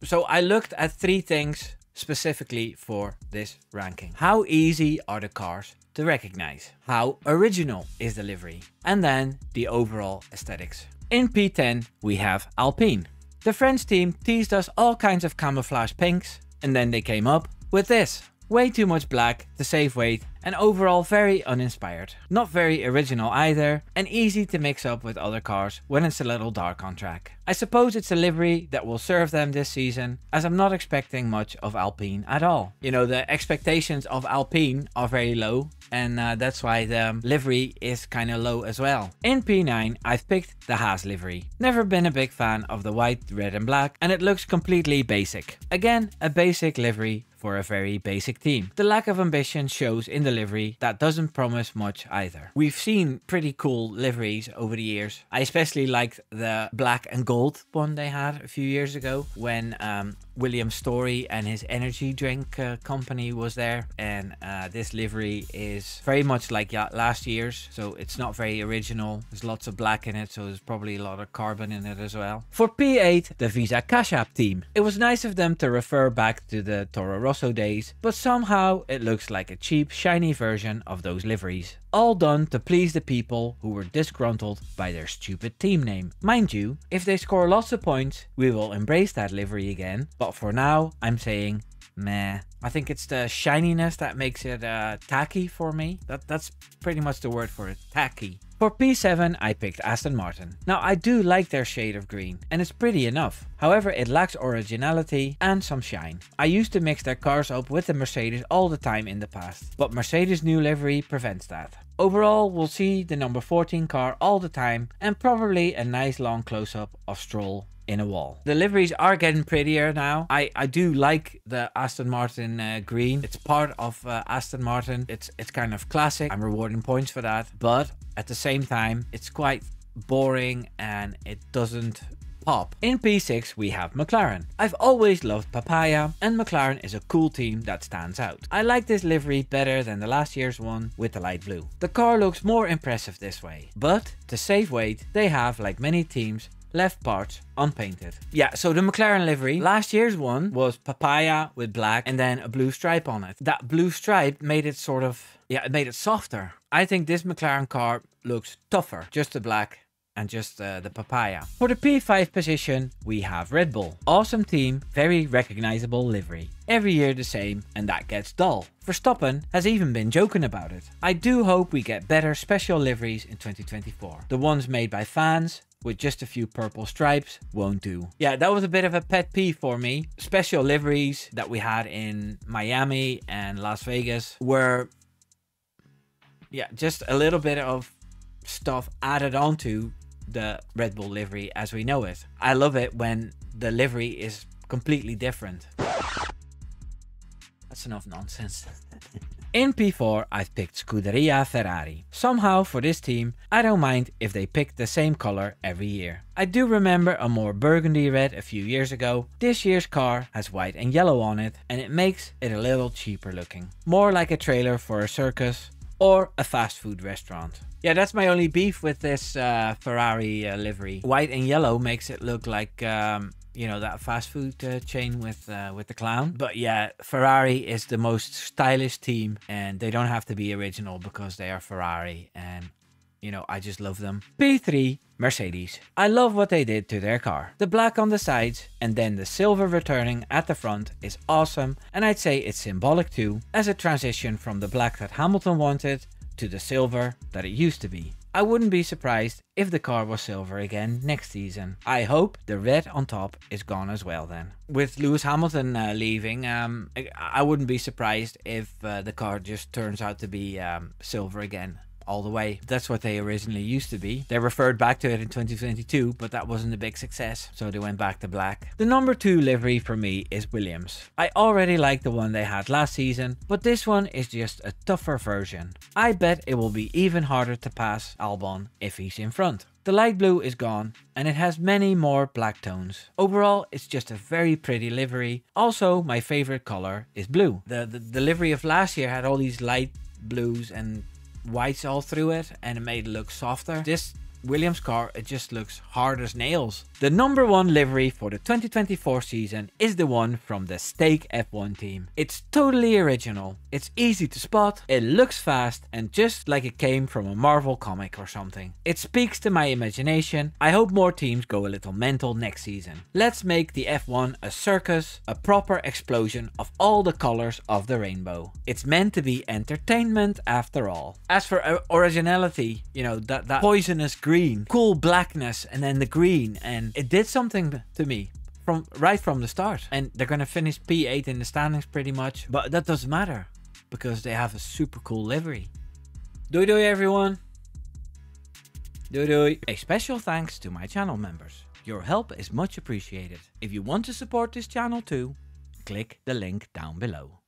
So I looked at 3 things specifically for this ranking. How easy are the cars to recognize? How original is the livery? And then the overall aesthetics. In P10 we have Alpine. The French team teased us all kinds of camouflage pinks, and then they came up with this. Way too much black to save weight and overall very uninspired. Not very original either, and easy to mix up with other cars when it's a little dark on track. I suppose it's a livery that will serve them this season, as I'm not expecting much of Alpine at all. You know, the expectations of Alpine are very low, and that's why the livery is kind of low as well. In P9 I've picked the Haas livery. Never been a big fan of the white, red and black, and it looks completely basic. Again, a basic livery for a very basic team. The lack of ambition shows in the livery that doesn't promise much either. We've seen pretty cool liveries over the years. I especially liked the black and gold one they had a few years ago when William Story and his energy drink company was there, and this livery is very much like last year's, so it's not very original. There's lots of black in it, so there's probably a lot of carbon in it as well. For P8, the Visa Cash App team. It was nice of them to refer back to the Toro Rosso days, but somehow it looks like a cheap, shiny version of those liveries. All done to please the people who were disgruntled by their stupid team name. Mind you, if they score lots of points, we will embrace that livery again, but for now, I'm saying meh. I think it's the shininess that makes it tacky for me. That's pretty much the word for it, tacky. For P7 I picked Aston Martin. Now I do like their shade of green and it's pretty enough. However, it lacks originality and some shine. I used to mix their cars up with the Mercedes all the time in the past, but Mercedes' new livery prevents that. Overall, we'll see the number 14 car all the time and probably a nice long close-up of Stroll in a wall. The liveries are getting prettier now. I do like the Aston Martin green. It's part of Aston Martin. It's kind of classic. I'm rewarding points for that, but at the same time it's quite boring and it doesn't pop. In P6 we have McLaren. I've always loved Papaya and McLaren is a cool team that stands out. I like this livery better than the last year's one with the light blue. The car looks more impressive this way, but to save weight they have, like many teams, left parts unpainted. Yeah, so the McLaren livery, last year's one was papaya with black and then a blue stripe on it. That blue stripe made it sort of, yeah, it made it softer. I think this McLaren car looks tougher, just the black and just the papaya. For the P5 position, we have Red Bull. Awesome team, very recognizable livery. Every year the same, and that gets dull. Verstappen has even been joking about it. I do hope we get better special liveries in 2024. The ones made by fans with just a few purple stripes won't do. Yeah, that was a bit of a pet peeve for me. Special liveries that we had in Miami and Las Vegas were, yeah, just a little bit of stuff added onto the Red Bull livery as we know it. I love it when the livery is completely different. That's enough nonsense. In P4, I've picked Scuderia Ferrari. Somehow for this team, I don't mind if they pick the same color every year. I do remember a more burgundy red a few years ago. This year's car has white and yellow on it and it makes it a little cheaper looking. More like a trailer for a circus or a fast food restaurant. Yeah, that's my only beef with this Ferrari livery. White and yellow makes it look like you know, that fast food chain with the clown. But yeah, Ferrari is the most stylish team and they don't have to be original because they are Ferrari, and you know, I just love them. P3, Mercedes. I love what they did to their car. The black on the sides and then the silver returning at the front is awesome, and I'd say it's symbolic too, as a transition from the black that Hamilton wanted to the silver that it used to be. I wouldn't be surprised if the car was silver again next season. I hope the red on top is gone as well then. With Lewis Hamilton leaving, I wouldn't be surprised if the car just turns out to be silver again. All the way. That's what they originally used to be. They referred back to it in 2022, but that wasn't a big success, so they went back to black. The number 2 livery for me is Williams. I already like the one they had last season, but this one is just a tougher version. I bet it will be even harder to pass Albon if he's in front. The light blue is gone and it has many more black tones. Overall, it's just a very pretty livery. Also, my favorite color is blue. The livery of last year had all these light blues and whites all through it and it made it look softer. This Williams car, it just looks hard as nails. The number one livery for the 2024 season is the one from the Stake F1 team. It's totally original, it's easy to spot, it looks fast, and just like it came from a Marvel comic or something. It speaks to my imagination. I hope more teams go a little mental next season. Let's make the F1 a circus, a proper explosion of all the colors of the rainbow. It's meant to be entertainment after all. As for originality, you know, that poisonous green, cool blackness, and then the green, and it did something to me right from the start. And they're gonna finish P8 in the standings pretty much, but that doesn't matter because they have a super cool livery. Doei doei everyone. Doei doei. A special thanks to my channel members. Your help is much appreciated. If you want to support this channel too, click the link down below.